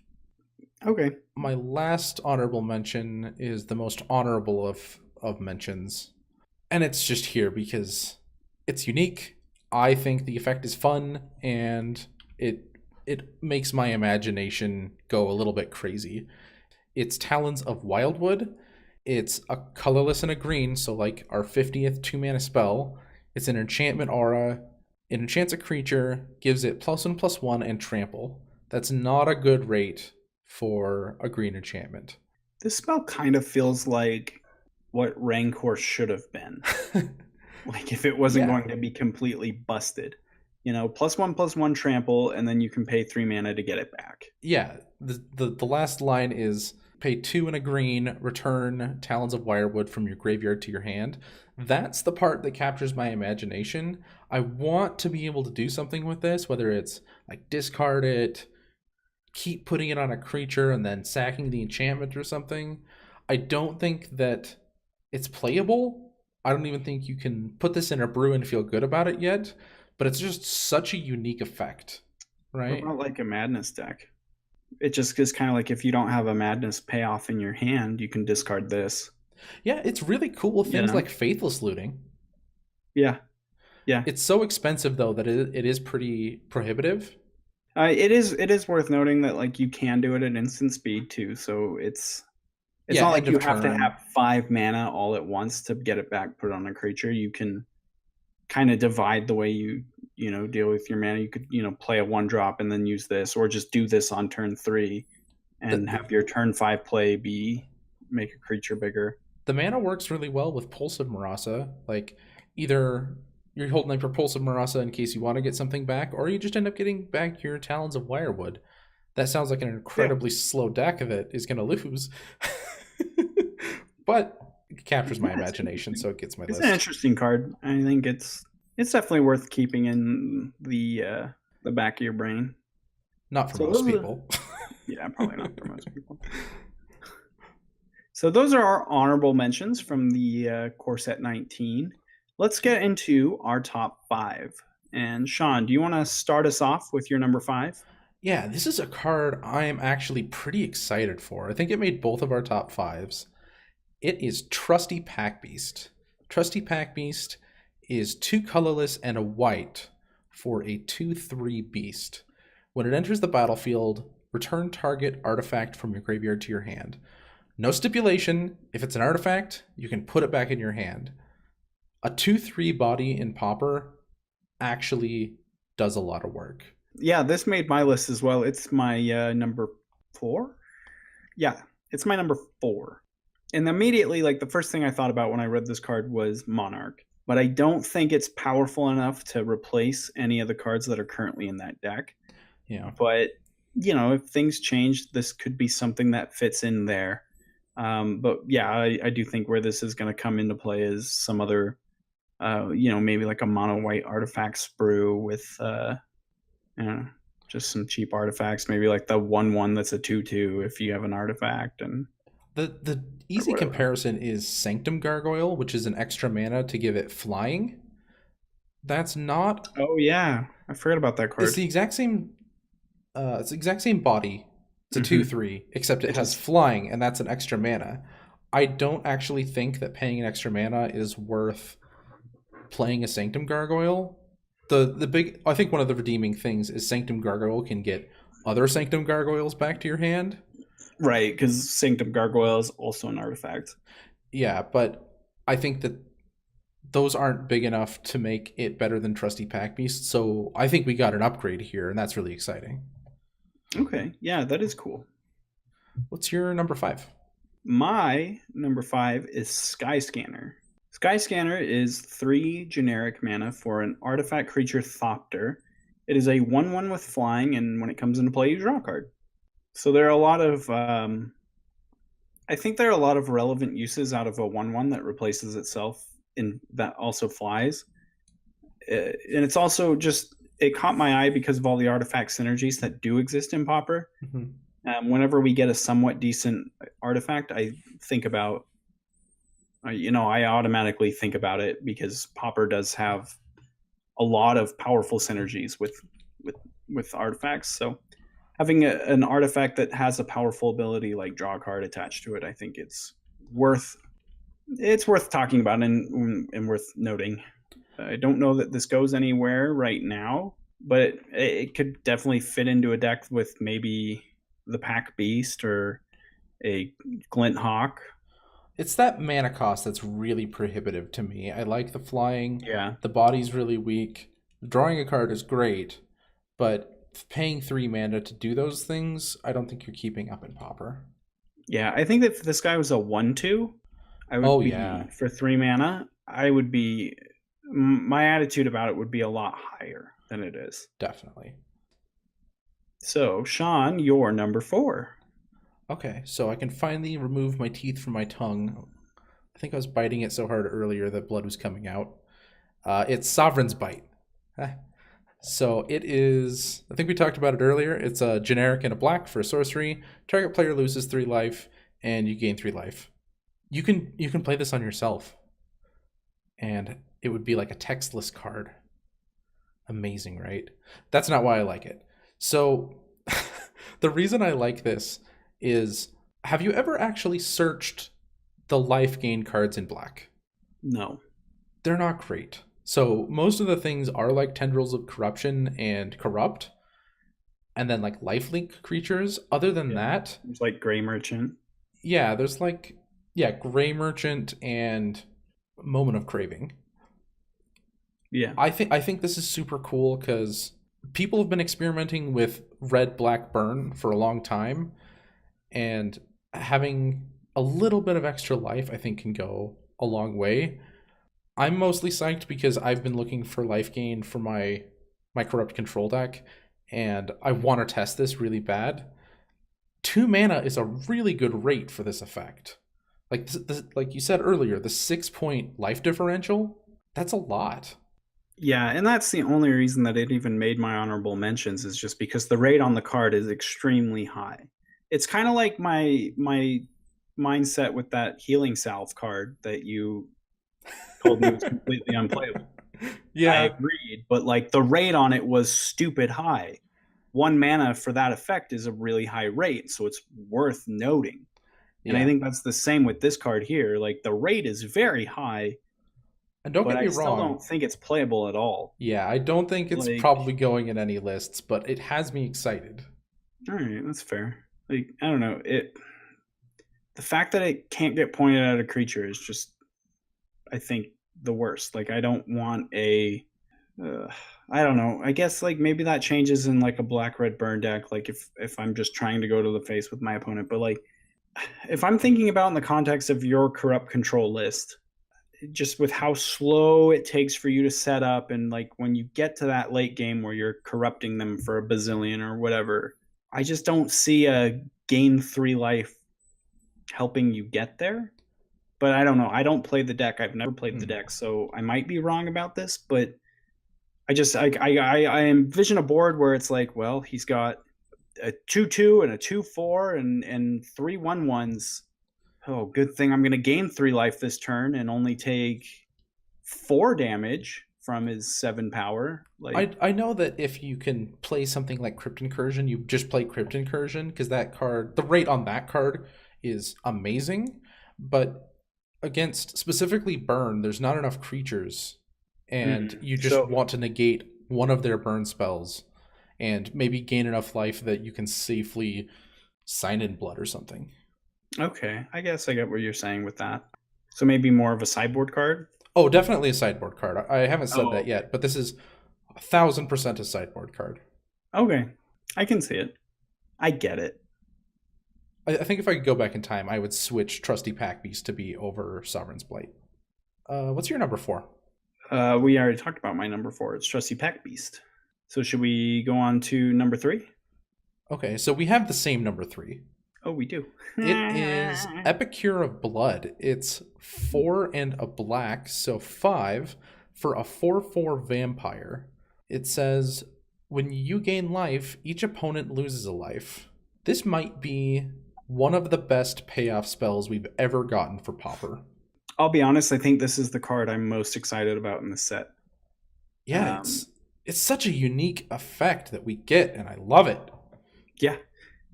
Okay. My last honorable mention is the most honorable of mentions. And it's just here because it's unique. I think the effect is fun, and it makes my imagination go a little bit crazy. It's Talons of Wildwood. It's a colorless and a green, so like our 50th 2-mana spell. It's an enchantment aura. It enchants a creature, gives it +1/+1 and trample. That's not a good rate for a green enchantment. This spell kind of feels like what Rancor should have been. Like if it wasn't going to be completely busted. You know, +1/+1 trample, and then you can pay 3 mana to get it back. Yeah, the last line is pay 2 and a green, return Talons of Wirewood from your graveyard to your hand. That's the part that captures my imagination. I want to be able to do something with this, whether it's like discard it, keep putting it on a creature, and then sacking the enchantment or something. I don't think that it's playable. I don't even think you can put this in a brew and feel good about it yet, but it's just such a unique effect, right? What about like a Madness deck? It just is kind of like if you don't have a Madness payoff in your hand, you can discard this. Yeah, it's really cool with things like Faithless Looting. Yeah. It's so expensive, though, that it is pretty prohibitive. It is worth noting that like you can do it at instant speed, too, so it's not like you have to have 5 mana all at once to get it back put on a creature. You can kind of divide the way you deal with your mana. You could play a 1-drop and then use this, or just do this on turn 3 and have your turn 5 play make a creature bigger. The mana works really well with Pulse of Marasa. Like either you're holding Propulsive Marasa in case you want to get something back, or you just end up getting back your Talons of Wirewood. That sounds like an incredibly slow deck that is going to lose. But it captures my imagination, so it gets my list. It's an interesting card. I think it's definitely worth keeping in the back of your brain. Not for most people. Yeah, probably not for most people. So those are our honorable mentions from the core set 19. Let's get into our top 5. And Sean, do you want to start us off with your number 5? Yeah, this is a card I am actually pretty excited for. I think it made both of our top 5s. It is Trusty Packbeast. Trusty Packbeast is 2 colorless and a white for a 2/3 beast. When it enters the battlefield, return target artifact from your graveyard to your hand. No stipulation. If it's an artifact, you can put it back in your hand. A 2/3 body in Pauper actually does a lot of work. Yeah, this made my list as well. It's my number 4. Yeah, it's my number 4. And immediately, like, the first thing I thought about when I read this card was Monarch. But I don't think it's powerful enough to replace any of the cards that are currently in that deck. Yeah. But, if things change, this could be something that fits in there. But yeah, I do think where this is going to come into play is some other, maybe like a mono white artifact sprue with, just some cheap artifacts. Maybe like the 1/1 that's a 2/2 if you have an artifact. And the easy comparison is Sanctum Gargoyle, which is an extra mana to give it flying. That's not... Oh yeah, I forgot about that card. It's the exact same It's the exact same body. It's a 2/3, except it has flying, and that's an extra mana. I don't actually think that paying an extra mana is worth playing a Sanctum Gargoyle. I think one of the redeeming things is Sanctum Gargoyle can get other Sanctum Gargoyles back to your hand. Right, because Sanctum Gargoyle is also an artifact. Yeah, but I think that those aren't big enough to make it better than Trusty Pack Beast, so I think we got an upgrade here, and that's really exciting. Okay, yeah, that is cool. What's your number 5? My number 5 is Sky Scanner. Sky Scanner is 3 generic mana for an artifact creature Thopter. It is a 1/1 with flying, and when it comes into play, you draw a card. So there are a lot of, I think there are a lot of relevant uses out of a 1/1 that replaces itself and that also flies. And it's also just, it caught my eye because of all the artifact synergies that do exist in Pauper. Whenever we get a somewhat decent artifact, I think about, I automatically think about it because Pauper does have a lot of powerful synergies with artifacts. So having an artifact that has a powerful ability like draw a card attached to it, I think it's worth talking about and worth noting. I don't know that this goes anywhere right now, but it could definitely fit into a deck with maybe the Pack Beast or a Glint Hawk. It's that mana cost that's really prohibitive to me. I like the flying. Yeah. The body's really weak. Drawing a card is great, but paying 3 mana to do those things, I don't think you're keeping up in Pauper. Yeah, I think that if this guy was a 1/2, I would be, for 3 mana, my attitude about it would be a lot higher than it is. Definitely. So, Sean, you're number 4. Okay, so I can finally remove my teeth from my tongue. I think I was biting it so hard earlier that blood was coming out. It's Sovereign's Bite. So it is, I think we talked about it earlier, it's a generic and a black for a sorcery. Target player loses 3 life, and you gain 3 life. You can play this on yourself, and it would be like a textless card. Amazing, right? That's not why I like it. So the reason I like this is, have you ever actually searched the life gain cards in black? No. They're not great. So most of the things are like Tendrils of Corruption and Corrupt, and then like lifelink creatures. Other than that, there's like Gray Merchant. Yeah, there's like, Gray Merchant and Moment of Craving. Yeah. I think this is super cool because people have been experimenting with red black burn for a long time, and having a little bit of extra life I think can go a long way. I'm mostly psyched because I've been looking for life gain for my Corrupt Control deck, and I want to test this really bad. 2 mana is a really good rate for this effect. Like you said earlier, the 6-point life differential, that's a lot. Yeah, and that's the only reason that it even made my honorable mentions, is just because the rate on the card is extremely high. It's kind of like my mindset with that Healing Salve card that you told me was completely unplayable. Yeah, I agreed, but like the rate on it was stupid high. 1 mana for that effect is a really high rate, so it's worth noting. And I think that's the same with this card here. Like the rate is very high. And don't get me wrong, I still don't think it's playable at all. Yeah, I don't think it's probably going in any lists, but it has me excited. All right, that's fair. Like, I don't know, the fact that it can't get pointed at a creature is just, I think, the worst. Like, I don't want I don't know. I guess like maybe that changes in like a black-red burn deck. Like if I'm just trying to go to the face with my opponent, but like if I'm thinking about in the context of your Corrupt Control list, just with how slow it takes for you to set up, and like when you get to that late game where you're corrupting them for a bazillion or whatever, I just don't see a gain 3 life helping you get there. But I don't know. I don't play the deck. I've never played the deck, so I might be wrong about this. But I envision a board where it's like, well, he's got a 2/2 and a 2/4 and 3 1/1s. Oh, good thing I'm going to gain 3 life this turn and only take 4 damage from his 7 power. Like, I know that if you can play something like Crypt Incursion, you just play Crypt Incursion because that card, the rate on that card is amazing. But against specifically Burn, there's not enough creatures, and you just want to negate one of their burn spells and maybe gain enough life that you can safely sign in blood or something. Okay, I guess I get what you're saying with that. So maybe more of a sideboard card? Oh, definitely a sideboard card. I haven't said that yet, but this is 1,000% a sideboard card. Okay, I can see it. I get it. I think if I could go back in time, I would switch Trusty Pack Beast to be over Sovereign's Blight. What's your number 4? We already talked about my number 4. It's Trusty Pack Beast. So should we go on to number 3? Okay, so we have the same number 3. Oh, we do. It is Epicure of Blood. It's 4 and a black, so 5 for a 4/4 vampire. It says, when you gain life, each opponent loses a life. This might be one of the best payoff spells we've ever gotten for Pauper. I'll be honest, I think this is the card I'm most excited about in the set. Yeah, it's such a unique effect that we get, and I love it. Yeah.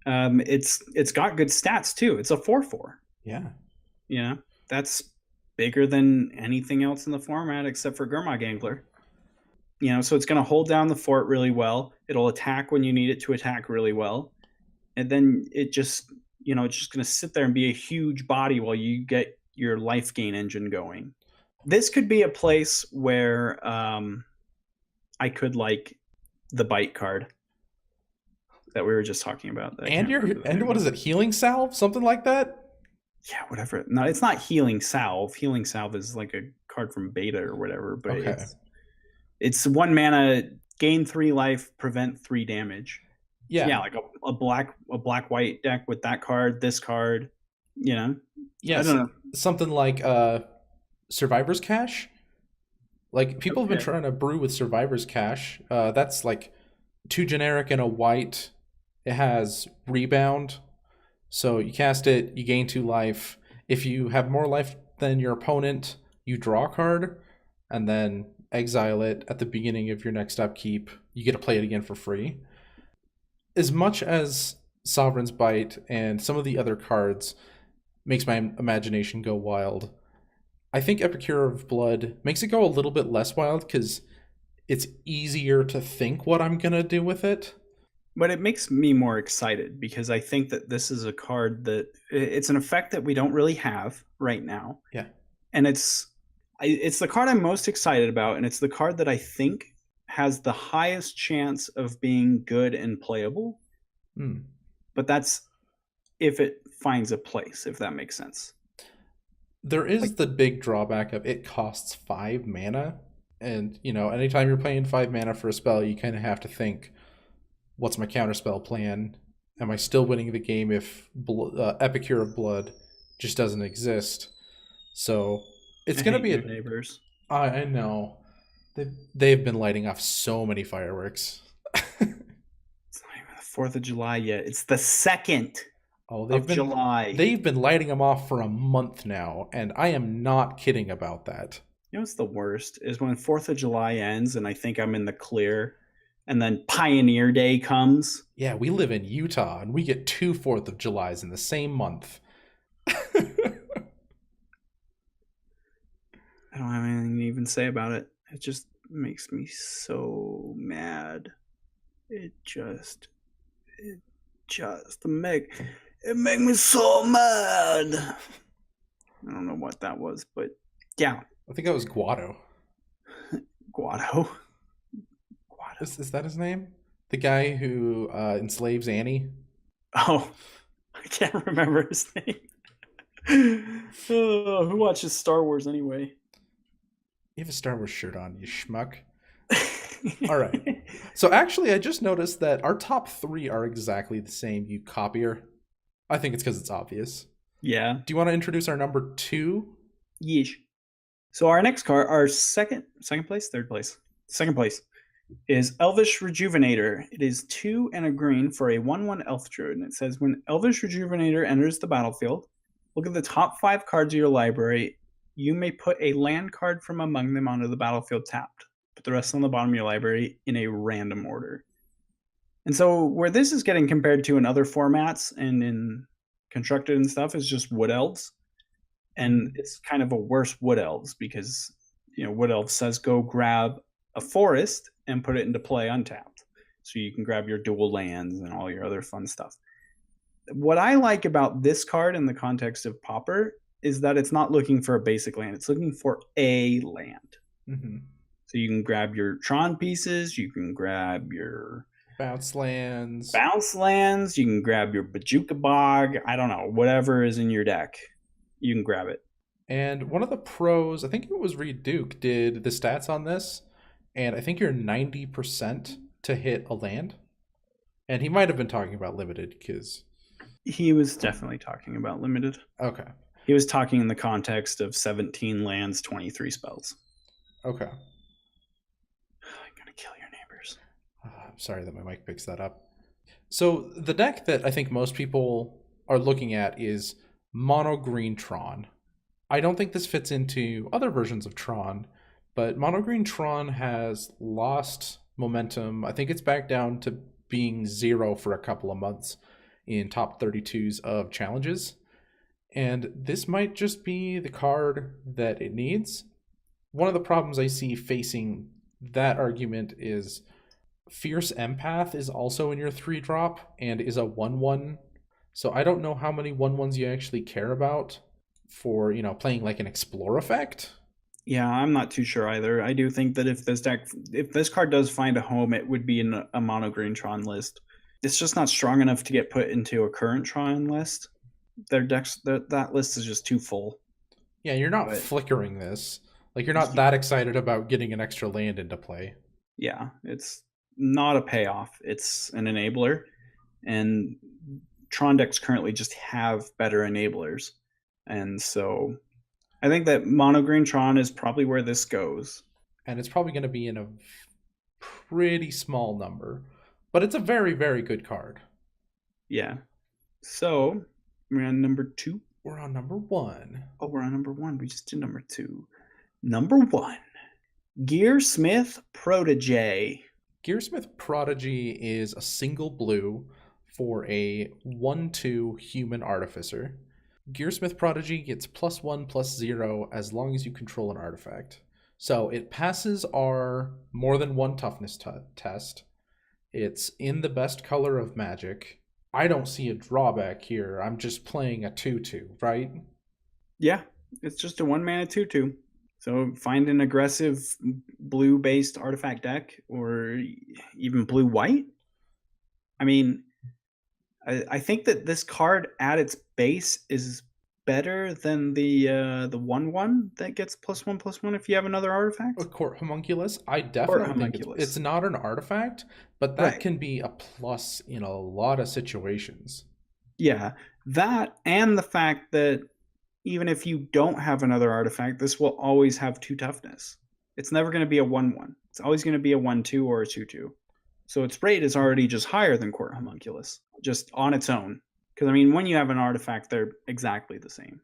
It's got good stats too. It's a 4/4. Yeah. You know, that's bigger than anything else in the format except for Gurmag Angler. You know, so it's going to hold down the fort really well. It'll attack when you need it to attack really well. And then it just, you know, it's just going to sit there and be a huge body while you get your life gain engine going. This could be a place where I could like the bite card that we were just talking about. And what is it? Healing Salve? Something like that? Yeah, whatever. No, it's not Healing Salve. Healing Salve is like a card from beta or whatever, but okay. It's 1 mana, gain 3 life, prevent 3 damage. Yeah, like a black white deck with that card, this card, you know. Yeah, I don't know. Something like Survivor's Cache. Like people have been trying to brew with Survivor's Cache. That's like 2 generic and a white. It has rebound. So you cast it, you gain 2 life. If you have more life than your opponent, you draw a card and then exile it at the beginning of your next upkeep. You get to play it again for free. As much as Sovereign's Bite and some of the other cards makes my imagination go wild, I think Epicure of Blood makes it go a little bit less wild because it's easier to think what I'm going to do with it. But it makes me more excited because I think that this is a card that it's an effect that we don't really have right now. Yeah. And it's the card I'm most excited about, and it's the card that I think has the highest chance of being good and playable. But that's if it finds a place, if that makes sense. There is the big drawback of it costs 5 mana. And, you know, anytime you're playing 5 mana for a spell, you kind of have to think, what's my counterspell plan? Am I still winning the game if Epicure of Blood just doesn't exist? So it's going to be neighbors. I know. They've been lighting off so many fireworks. It's not even the 4th of July yet. It's the 2nd of July. They've been lighting them off for a month now, and I am not kidding about that. You know what's the worst is when 4th of July ends and I think I'm in the clear, and then Pioneer Day comes. Yeah, we live in Utah, and we get 2 4th of Julys in the same month. I don't have anything to even say about it. It just makes me so mad. It make me so mad. I don't know what that was, but yeah. I think that was Guado. Guado. Is that his name? The guy who enslaves Annie? Oh, I can't remember his name. Who watches Star Wars anyway? You have a Star Wars shirt on, you schmuck. All right. So actually, I just noticed that our top 3 are exactly the same, you copier. I think it's because it's obvious. Yeah. Do you want to introduce our number 2? Yeesh. So our next card, our second place, second place is Elvish Rejuvenator. It is 2 and a green for a 1/1 elf druid. And it says, when Elvish Rejuvenator enters the battlefield, look at the top 5 cards of your library. You may put a land card from among them onto the battlefield tapped. put the rest on the bottom of your library in a random order. And so where this is getting compared to in other formats and in Constructed and stuff is just Wood Elves. And it's kind of a worse Wood Elves because, Wood Elves says go grab a forest and put it into play untapped. So you can grab your dual lands and all your other fun stuff. What I like about this card in the context of Pauper is that it's not looking for a basic land. It's looking for a land. Mm-hmm. So you can grab your Tron pieces. You can grab your Bounce lands. You can grab your Bajuka Bog. I don't know. Whatever is in your deck, you can grab it. And one of the pros, I think it was Reed Duke, did the stats on this. And I think you're 90% to hit a land. And he might have been talking about limited because... He was definitely talking about limited. Okay. He was talking in the context of 17 lands, 23 spells. Okay. I'm gonna kill your neighbors. I'm sorry that my mic picks that up. So the deck that I think most people are looking at is Mono Green Tron. I don't think this fits into other versions of Tron, but Mono Green Tron has lost momentum. I think it's back down to being 0 for a couple of months in top 32s of challenges. And this might just be the card that it needs. One of the problems I see facing that argument is Fierce Empath is also in your 3-drop and is a 1/1. So I don't know how many 1/1s you actually care about for, playing like an Explore effect. Yeah, I'm not too sure either. I do think that if this card does find a home, it would be in a mono green Tron list. It's just not strong enough to get put into a current Tron list. Their decks, that list is just too full. Yeah, you're not flickering this. Like, you're not that excited about getting an extra land into play. Yeah, it's not a payoff. It's an enabler. And Tron decks currently just have better enablers. And so I think that mono green Tron is probably where this goes. And it's probably going to be in a pretty small number. But it's a very, very good card. Yeah. So we're on number 2. We're on number 1. Oh, we're on number 1. We just did number 2. Number 1. Gearsmith Protege. Gearsmith Prodigy is a single blue for a 1/2 human artificer. Gearsmith Prodigy gets +1/+0 as long as you control an artifact. So it passes our more than 1 toughness test. It's in the best color of Magic. I don't see a drawback here. I'm just playing a 2/2, right? Yeah, it's just a 1-mana 2/2. So find an aggressive blue-based artifact deck, or even blue-white. I mean, I think that this card at its base is better than the 1/1 that gets +1/+1 if you have another artifact. A Court Homunculus, I definitely think it's not an artifact, but that can be a plus in a lot of situations. Yeah, that and the fact that even if you don't have another artifact, this will always have 2 toughness. It's never going to be a 1/1. It's always going to be a 1/2 or a 2/2. So its rate is already just higher than Court Homunculus, just on its own. Because, I mean, when you have an artifact, they're exactly the same.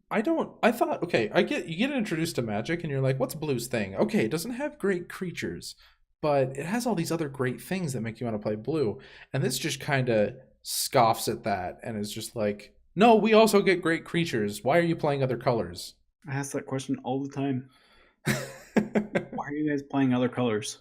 I thought, okay, you get introduced to Magic and you're like, what's blue's thing? Okay, it doesn't have great creatures, but it has all these other great things that make you want to play blue. And this just kind of scoffs at that and is just like, no, we also get great creatures. Why are you playing other colors? I ask that question all the time. Why are you guys playing other colors?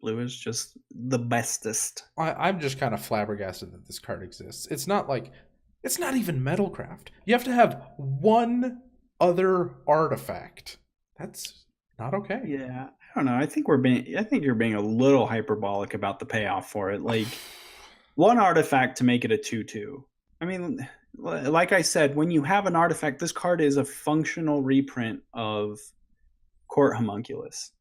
Blue is just the bestest. I'm just kind of flabbergasted that this card exists. It's not even Metalcraft. You have to have 1 other artifact. That's not okay. Yeah, I don't know. I think you're being a little hyperbolic about the payoff for it. Like 1 artifact to make it a 2/2. I mean, like I said, when you have an artifact, this card is a functional reprint of Court Homunculus.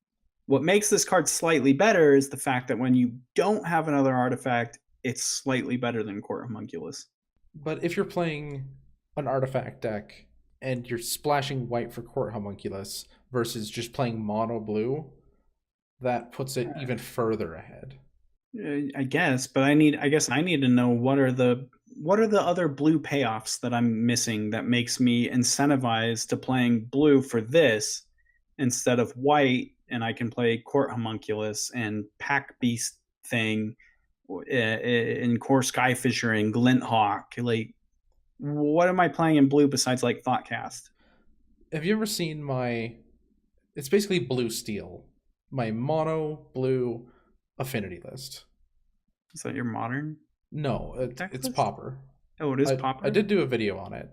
What makes this card slightly better is the fact that when you don't have another artifact, it's slightly better than Court Homunculus. But if you're playing an artifact deck and you're splashing white for Court Homunculus versus just playing mono blue, that puts it even further ahead. I guess, but I guess I need to know what are the other blue payoffs that I'm missing that makes me incentivized to playing blue for this instead of white and I can play Court Homunculus and Pack Beast Thing in Core Skyfisher and Glint Hawk. Like, what am I playing in blue besides like Thoughtcast? Have you ever seen my... It's basically blue steel. My mono blue affinity list. Is that your modern? No, it's Pauper. Oh, it is Pauper? I did do a video on it.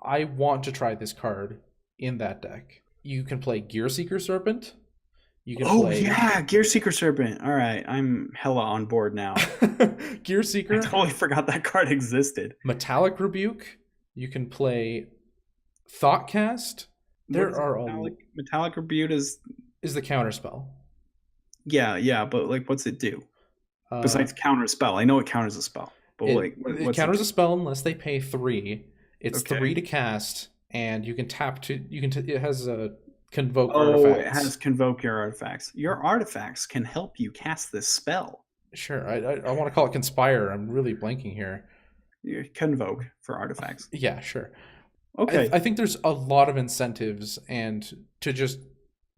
I want to try this card in that deck. You can play Gearseeker Serpent. You can play... yeah, Gearseeker Serpent. All right, I'm hella on board now. Gearseeker. I totally forgot that card existed. Metallic Rebuke. You can play Thoughtcast. Metallic Rebuke is the counterspell. Yeah, but like, what's it do besides counter a spell? I know it counters a spell, but it counters a spell unless they pay 3. It's Okay. 3 to cast, and you can tap to. It has a convoke artifacts. It has convoke your artifacts. Your artifacts can help you cast this spell. Sure, I want to call it conspire. I'm really blanking here. You convoke for artifacts. Yeah, sure. Okay. I think there's a lot of incentives, and to just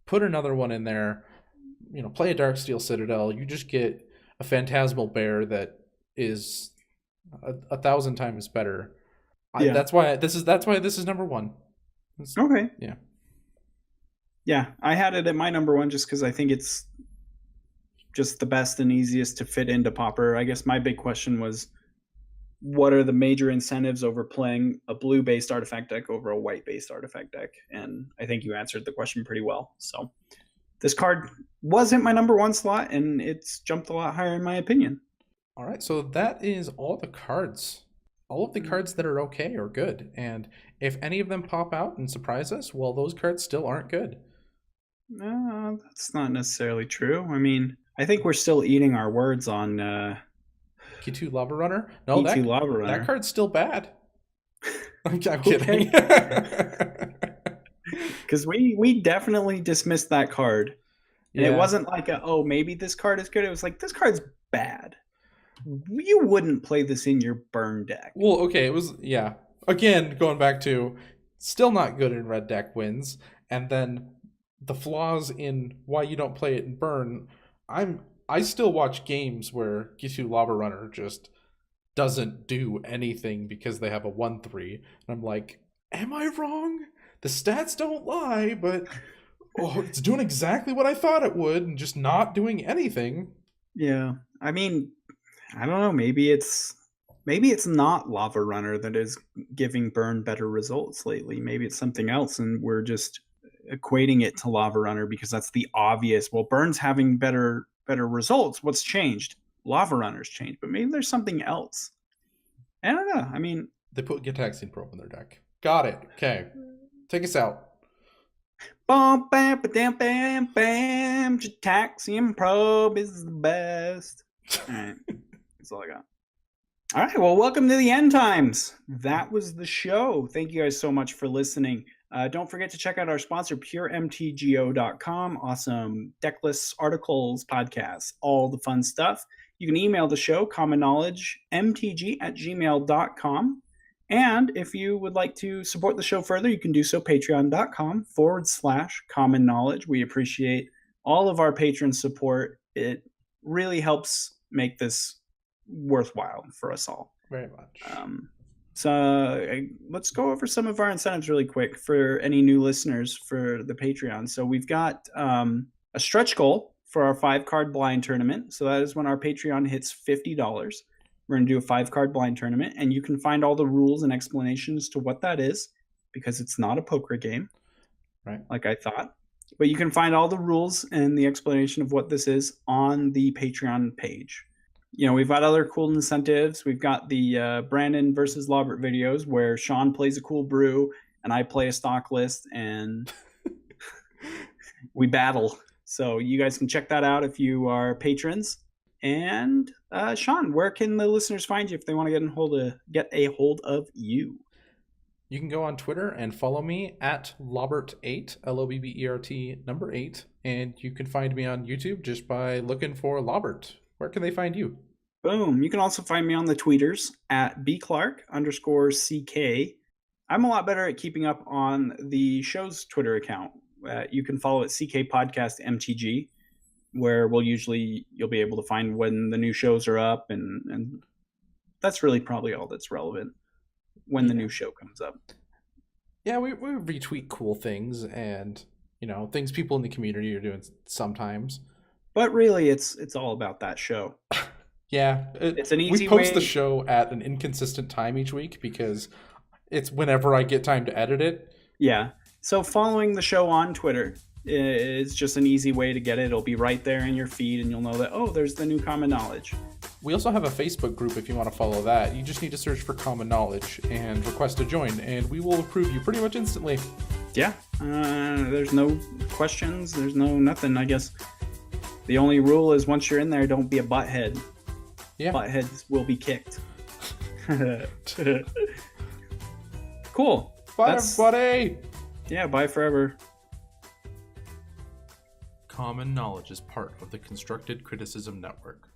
put another one in there, play a Darksteel Citadel, you just get a Phantasmal Bear that is 1,000 times better. Yeah. That's why this is number 1. Okay. Yeah. Yeah, I had it at my number 1 just because I think it's just the best and easiest to fit into Pauper. I guess my big question was, what are the major incentives over playing a blue-based artifact deck over a white-based artifact deck? And I think you answered the question pretty well. So this card wasn't my number 1 slot, and it's jumped a lot higher in my opinion. All right, so that is all the cards. All of the cards that are okay or good. And if any of them pop out and surprise us, well, those cards still aren't good. No, that's not necessarily true. I mean, I think we're still eating our words on K2 Lava Runner? No, K2 Lava Runner. That card's still bad. I'm kidding. Because we definitely dismissed that card. And it wasn't like maybe this card is good. It was like, this card's bad. You wouldn't play this in your burn deck. Well, okay, it was, yeah. Again, going back to still not good in red deck wins, and then the flaws in why you don't play it in burn. I still watch games where K2 Lava Runner just doesn't do anything because they have a 1/3, and I'm like, am I wrong? The stats don't lie, but it's doing exactly what I thought it would and just not doing anything. Yeah, I mean, I don't know. Maybe it's not Lava Runner that is giving burn better results lately. Maybe it's something else, and we're just equating it to Lava Runner because that's the obvious. Well, burn's having better results. What's changed? Lava Runner's changed, but maybe there's something else. I don't know. I mean, they put Gitaxian Probe in their deck. Got it. Okay, take us out. Bam, bam, bam, bam, bam. Gitaxian Probe is the best. All right. That's all I got. All right. Well, welcome to the end times. That was the show. Thank you guys so much for listening. Don't forget to check out our sponsor, puremtgo.com. Awesome deck lists, articles, podcasts, all the fun stuff. You can email the show, commonknowledgemtg@gmail.com. And if you would like to support the show further, you can do so, patreon.com/common knowledge. We appreciate all of our patron support. It really helps make this worthwhile for us all. Very much. So let's go over some of our incentives really quick for any new listeners for the Patreon. So we've got a stretch goal for our 5-card blind tournament. So that is when our Patreon hits $50. We're going to do a 5-card blind tournament, and you can find all the rules and explanations to what that is because it's not a poker game, right? Like I thought. But you can find all the rules and the explanation of what this is on the Patreon page. We've got other cool incentives. We've got the Brandon versus Lobbert videos where Sean plays a cool brew and I play a stock list and we battle. So you guys can check that out if you are patrons. And Sean, where can the listeners find you if they want to get a hold of you? You can go on Twitter and follow me at Lobbert8, Lobbert number 8. And you can find me on YouTube just by looking for Lobbert. Where can they find you? Boom. You can also find me on the tweeters at bclark_CK. I'm a lot better at keeping up on the show's Twitter account. You can follow at CK Podcast MTG, where you'll be able to find when the new shows are up, and that's really probably all that's relevant when the new show comes up. Yeah, we retweet cool things and things people in the community are doing sometimes. But really, it's all about that show. Yeah, it's an easy way. We post way. the show at an inconsistent time each week because it's whenever I get time to edit it. Yeah. So following the show on Twitter is just an easy way to get it. It'll be right there in your feed, and you'll know that, there's the new Common Knowledge. We also have a Facebook group if you want to follow that. You just need to search for Common Knowledge and request to join, and we will approve you pretty much instantly. Yeah. There's no questions. There's no nothing, I guess. The only rule is once you're in there, don't be a butthead. Yeah. Buttheads will be kicked. Cool. Bye, everybody. Yeah, bye forever. Common Knowledge is part of the Constructed Criticism Network.